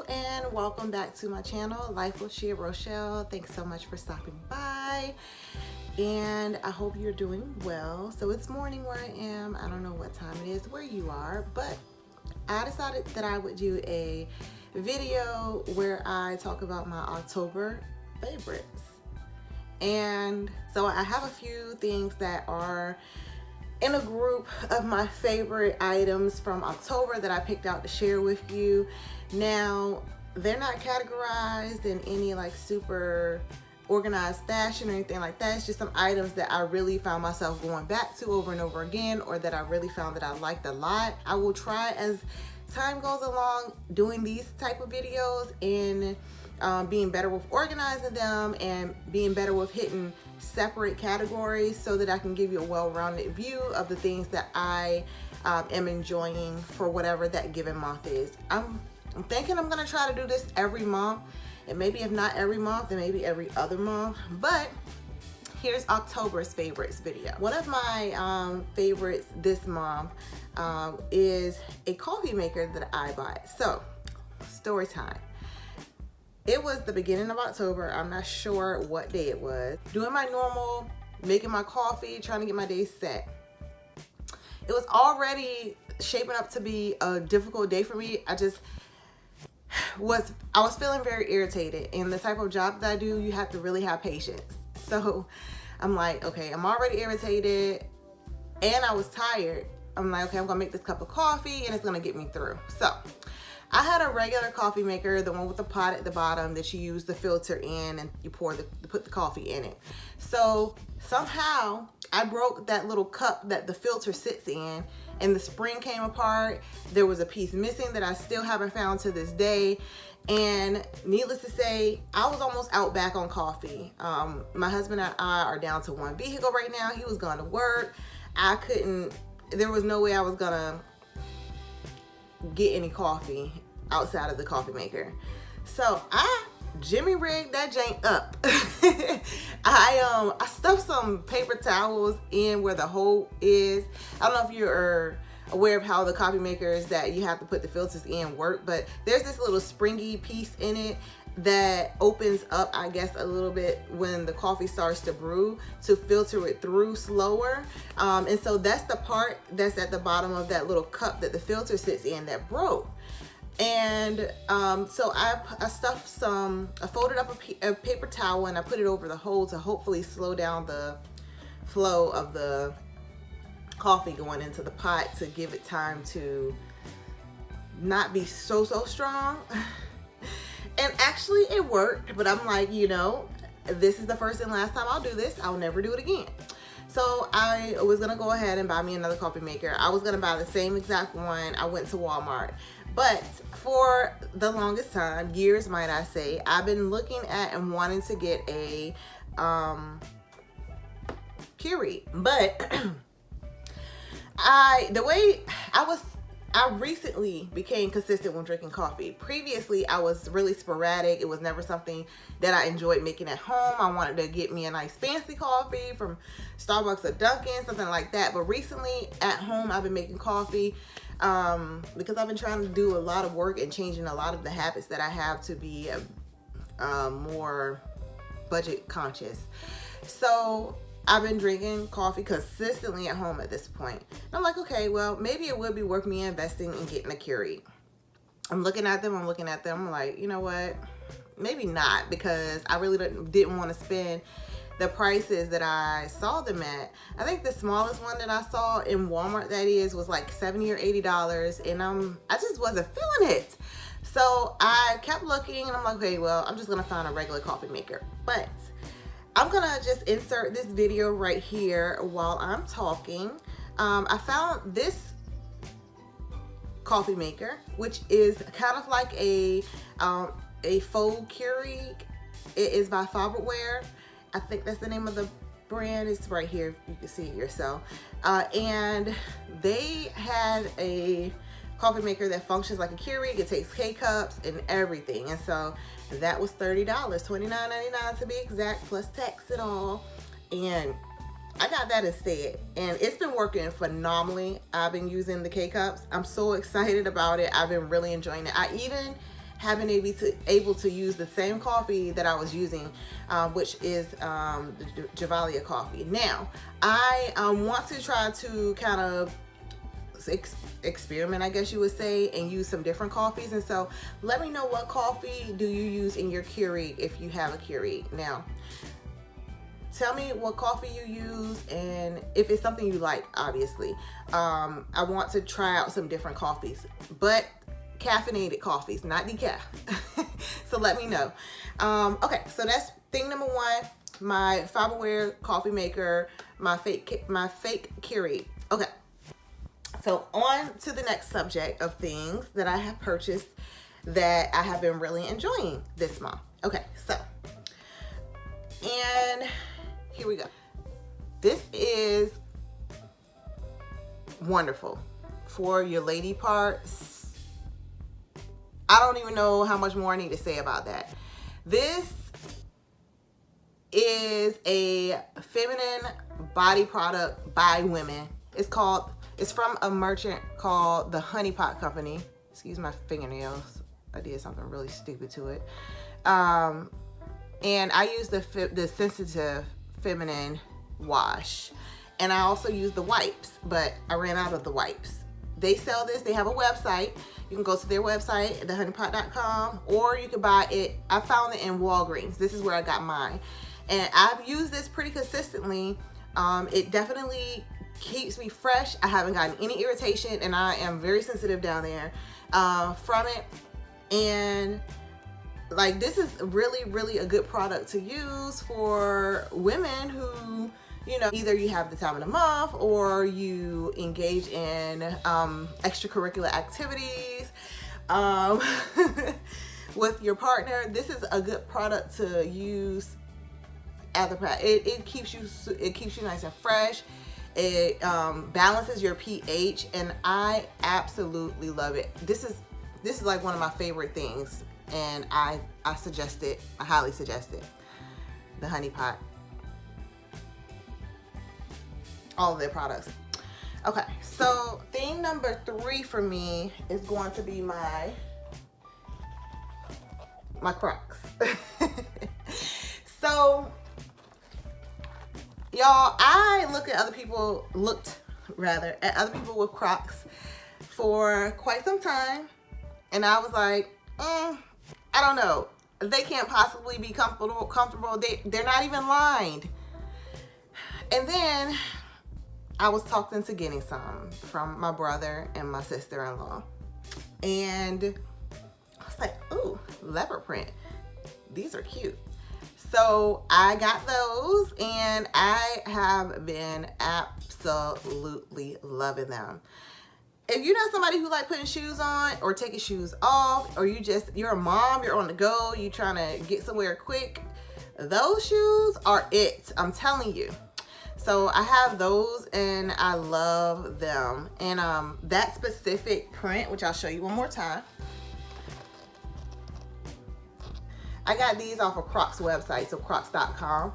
and welcome back to my channel, Life with Shea Rochelle. Thanks so much for stopping by, and I hope you're doing well. So it's morning where I am. I don't know what time it is where you are, but I decided that I would do a video where I talk about my October favorites. And so I have a few things that are in a group of my favorite items from October that I picked out to share with you. Now, they're not categorized in any like super organized fashion or anything like that. It's just some items that I really found myself going back to over and over again, or that I really found that I liked a lot. I will try as time goes along doing these type of videos and being better with organizing them and being better with hitting separate categories so that I can give you a well-rounded view of the things that I am enjoying for whatever that given month is. I'm thinking I'm gonna try to do this every month, and maybe if not every month, then maybe every other month. But here's October's favorites video. One of my favorites this month is a coffee maker that I bought. So, story time. It was the beginning of October. I'm not sure what day it was. Doing my normal, making my coffee, trying to get my day set. It was already shaping up to be a difficult day for me. I was feeling very irritated. And the type of job that I do, you have to really have patience. So I'm like, okay, I'm already irritated and I was tired. I'm like, okay, I'm gonna make this cup of coffee and it's gonna get me through. So I had a regular coffee maker, the one with the pot at the bottom that you use the filter in, and you put the coffee in it. So somehow I broke that little cup that the filter sits in, and the spring came apart. There was a piece missing that I still haven't found to this day. And needless to say, I was almost out back on coffee. My husband and I are down to one vehicle right now. He was going to work. There was no way I was gonna get any coffee outside of the coffee maker. So I Jimmy rigged that jank up. I stuffed some paper towels in where the hole is. I don't know if you're aware of how the coffee makers that you have to put the filters in work, but there's this little springy piece in it that opens up, I guess, a little bit when the coffee starts to brew to filter it through slower. And so that's the part that's at the bottom of that little cup that the filter sits in that broke. And so I folded up a paper towel and I put it over the hole to hopefully slow down the flow of the coffee going into the pot to give it time to not be so strong. And actually it worked, but I'm like, this is the first and last time I'll do this. I'll never do it again. So I was gonna go ahead and buy me another coffee maker. I was gonna buy the same exact one. I went to Walmart. But for the longest time, years might I say, I've been looking at and wanting to get a Keurig. But I recently became consistent when drinking coffee. Previously, I was really sporadic. It was never something that I enjoyed making at home. I wanted to get me a nice fancy coffee from Starbucks or Dunkin', something like that. But recently, at home, I've been making coffee because I've been trying to do a lot of work and changing a lot of the habits that I have to be more budget conscious. So I've been drinking coffee consistently at home at this point. And I'm like, okay, well, maybe it would be worth me investing in getting a Keurig. I'm looking at them. I'm like, you know what? Maybe not, because I really didn't want to spend the prices that I saw them at. I think the smallest one that I saw in Walmart, that is, was like $70 or $80. And I just wasn't feeling it. So I kept looking and I'm like, okay, well, I'm just going to find a regular coffee maker. But I'm gonna just insert this video right here while I'm talking. I found this coffee maker, which is kind of like a faux Keurig. It is by Farberware. I think that's the name of the brand. It's right here. You can see it yourself. And they had a coffee maker that functions like a Keurig. It takes K-cups and everything. And so that was $30, $29.99 to be exact, plus tax and all. And I got that instead, and it's been working phenomenally. I've been using the K-cups. I'm so excited about it. I've been really enjoying it. I even have been able to use the same coffee that I was using, which is the Javalia coffee. Now, I want to try to kind of experiment, I guess you would say, and use some different coffees. And so let me know, what coffee do you use in your Keurig if you have a Keurig? Now, tell me what coffee you use and if it's something you like, obviously. I want to try out some different coffees, but caffeinated coffees, not decaf. So let me know. Okay, so that's thing number one, my Farberware coffee maker, my fake Keurig. Okay. So on to the next subject of things that I have purchased that I have been really enjoying this month. Okay, so, and here we go. This is wonderful for your lady parts. I don't even know how much more I need to say about that. This is a feminine body product by women. It's from a merchant called the Honey Pot Company. Excuse my fingernails. I did something really stupid to it. And I use the sensitive feminine wash. And I also use the wipes, but I ran out of the wipes. They sell this. They have a website. You can go to their website, thehoneypot.com, or you can buy it. I found it in Walgreens. This is where I got mine. And I've used this pretty consistently. It definitely keeps me fresh. I haven't gotten any irritation, and I am very sensitive down there from it. And like, this is really a good product to use for women who, you know, either you have the time of the month or you engage in extracurricular activities with your partner. This is a good product to use at the pad. It keeps you nice and fresh. It balances your pH, and I absolutely love it. This is like one of my favorite things, and I suggest it. I highly suggest it. The Honey Pot. All of their products. Okay, so thing number 3 for me is going to be my Crocs. So, y'all, I looked at other people with Crocs for quite some time, and I was like, I don't know. They can't possibly be comfortable. They're not even lined. And then I was talked into getting some from my brother and my sister-in-law. And I was like, ooh, leopard print. These are cute. So I got those, and I have been absolutely loving them. If you're not somebody who like putting shoes on or taking shoes off, or you're a mom, you're on the go, you trying to get somewhere quick, those shoes are it. I'm telling you. So I have those, and I love them. And that specific print, which I'll show you one more time, I got these off of Crocs website, so crocs.com.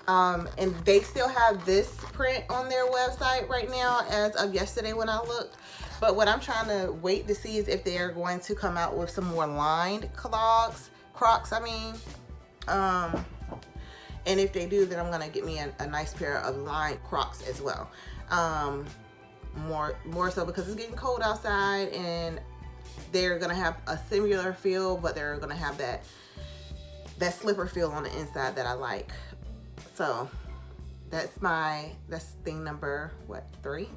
And they still have this print on their website right now as of yesterday when I looked. But what I'm trying to wait to see is if they're going to come out with some more lined Crocs, and if they do, then I'm gonna get me a nice pair of lined Crocs as well. More so because it's getting cold outside, and they're gonna have a similar feel, but they're gonna have that slipper feel on the inside that I like. So that's thing number, what, 3?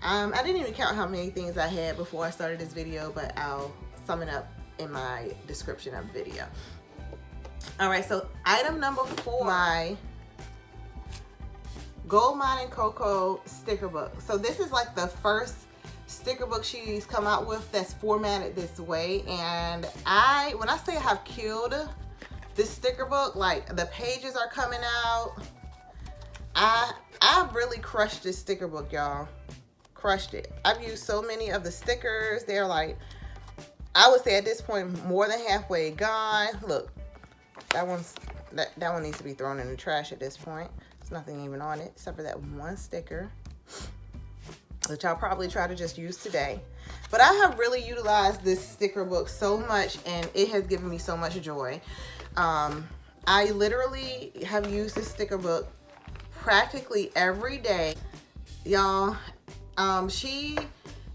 I didn't even count how many things I had before I started this video, but I'll sum it up in my description of the video. All right, so item number 4, my goldminecoco sticker book. So this is like the first sticker book she's come out with that's formatted this way, and when I say I have killed this sticker book, like the pages are coming out. I've really crushed this sticker book, y'all. Crushed it. I've used so many of the stickers. They're like, I would say at this point, more than halfway gone. Look, that one needs to be thrown in the trash at this point. There's nothing even on it except for that one sticker. which I'll probably try to just use today. But I have really utilized this sticker book so much, and it has given me so much joy. I literally have used this sticker book practically every day. Y'all, she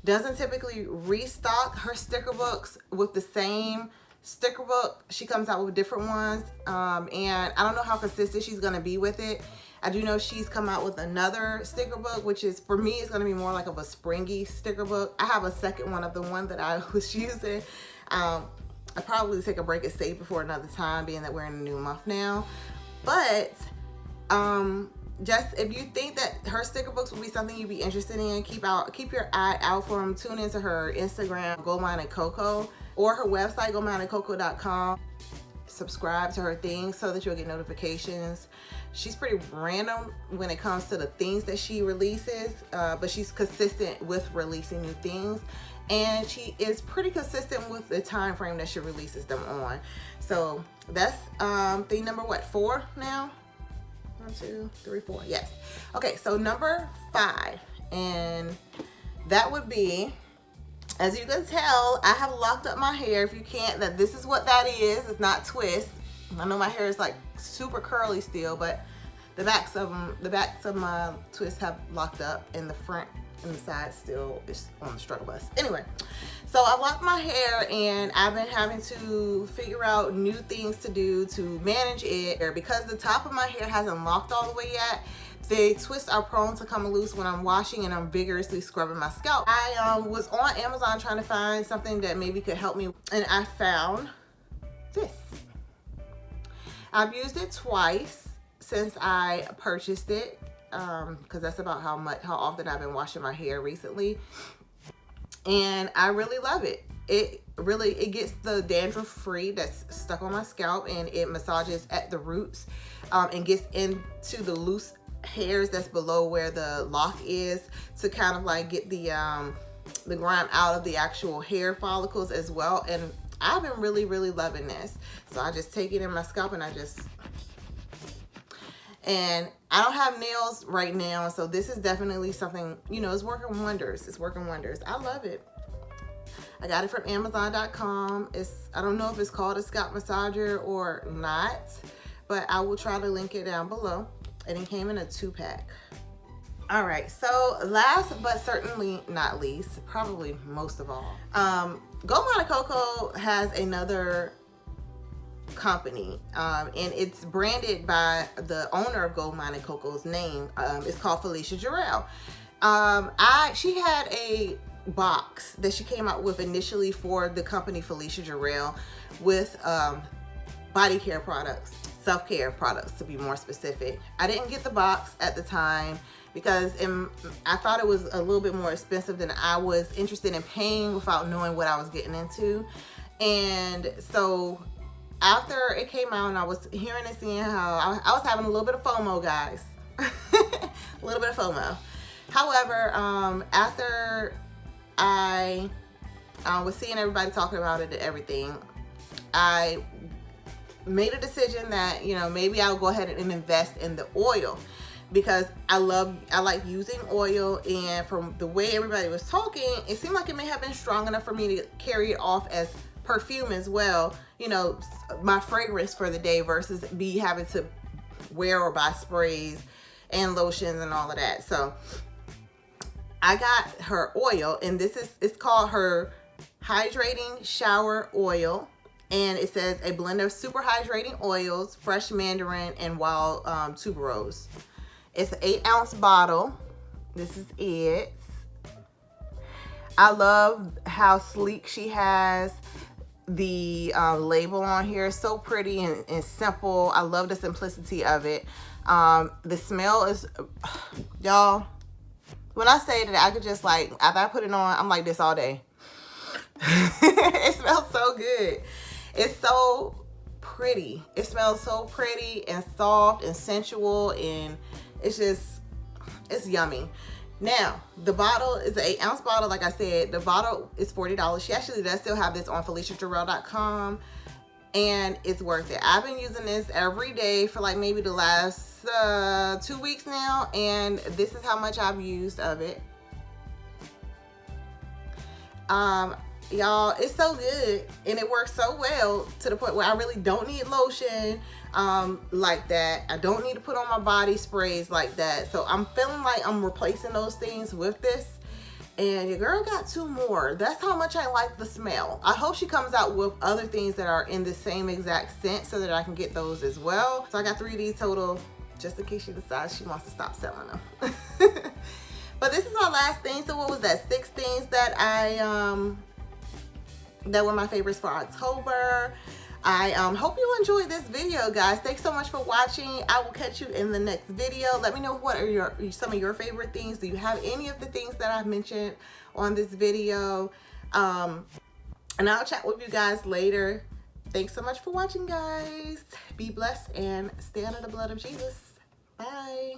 doesn't typically restock her sticker books with the same sticker book. She comes out with different ones, and I don't know how consistent she's gonna be with it. I do know she's come out with another sticker book, which is, for me, it's gonna be more like of a springy sticker book. I have a second one of the one that I was using. I'll probably take a break and save it for another time, being that we're in a new month now. But just if you think that her sticker books would be something you'd be interested in, keep your eye out for them. Tune into her Instagram, goldminecoco, or her website, goldminecoco.com. Subscribe to her things so that you'll get notifications. She's pretty random when it comes to the things that she releases, but she's consistent with releasing new things, and she is pretty consistent with the time frame that she releases them on. So that's thing number 4 now? 1, 2, 3, 4. Yes. Okay, so number 5, and that would be, as you can tell, I have locked up my hair. If you can't, that this is what that is. It's not twist. I know my hair is like super curly still, but the backs of my twists have locked up, and the front and the side still is on the struggle bus. Anyway, so I locked my hair, and I've been having to figure out new things to do to manage it. Because the top of my hair hasn't locked all the way yet, the twists are prone to come loose when I'm washing and I'm vigorously scrubbing my scalp. I was on Amazon trying to find something that maybe could help me, and I found this. I've used it twice since I purchased it, because that's about how often I've been washing my hair recently, and I really love it. It gets the dandruff free that's stuck on my scalp, and it massages at the roots, and gets into the loose hairs that's below where the lock is, to kind of like get the grime out of the actual hair follicles as well. And I've been really loving this. So I just take it in my scalp, and I don't have nails right now, so this is definitely something, you know, it's working wonders. It's working wonders. I love it. I got it from Amazon.com. I don't know if it's called a scalp massager or not, but I will try to link it down below. And it came in a 2-pack. All right, so last but certainly not least, probably most of all, Gold Coco has another company, and it's branded by the owner of Gold Coco's name. It's called Felicia Jarrell. She had a box that she came out with initially for the company Felicia Jarrell with body care products, self-care products to be more specific. I didn't get the box at the time because I thought it was a little bit more expensive than I was interested in paying without knowing what I was getting into. And so after it came out and I was hearing and seeing how I was having a little bit of FOMO, guys. A little bit of FOMO. However, after I was seeing everybody talking about it and everything, I made a decision that, you know, maybe I'll go ahead and invest in the oil, because I like using oil, and from the way everybody was talking, it seemed like it may have been strong enough for me to carry it off as perfume as well, you know, my fragrance for the day, versus be having to wear or buy sprays and lotions and all of that. So I got her oil, and it's called her Hydrating Shower Oil. And it says a blend of super hydrating oils, fresh mandarin, and wild tuberose. It's an 8-ounce bottle. This is it. I love how sleek she has the label on here. It's so pretty and simple. I love the simplicity of it. The smell is, y'all, when I say that I could just like, after I put it on, I'm like this all day. It smells so good. It's so pretty. It smells so pretty and soft and sensual, and it's yummy. Now, the bottle is an 8-ounce bottle. Like I said, the bottle is $40. She actually does still have this on FeliciaJarrell.com, and it's worth it. I've been using this every day for like maybe the last 2 weeks now, and this is how much I've used of it. Y'all, it's so good and it works so well to the point where I really don't need lotion like that. I don't need to put on my body sprays like that. So I'm feeling like I'm replacing those things with this. And your girl got 2 more. That's how much I like the smell. I hope she comes out with other things that are in the same exact scent so that I can get those as well. So I got 3 of these total, just in case she decides she wants to stop selling them. But this is our last thing. So what was that? 6 things that that were my favorites for October. I hope you enjoyed this video, guys. Thanks so much for watching. I will catch you in the next video. Let me know what are some of your favorite things. Do you have any of the things that I've mentioned on this video? And I'll chat with you guys later. Thanks so much for watching, guys. Be blessed and stay under the blood of Jesus. Bye.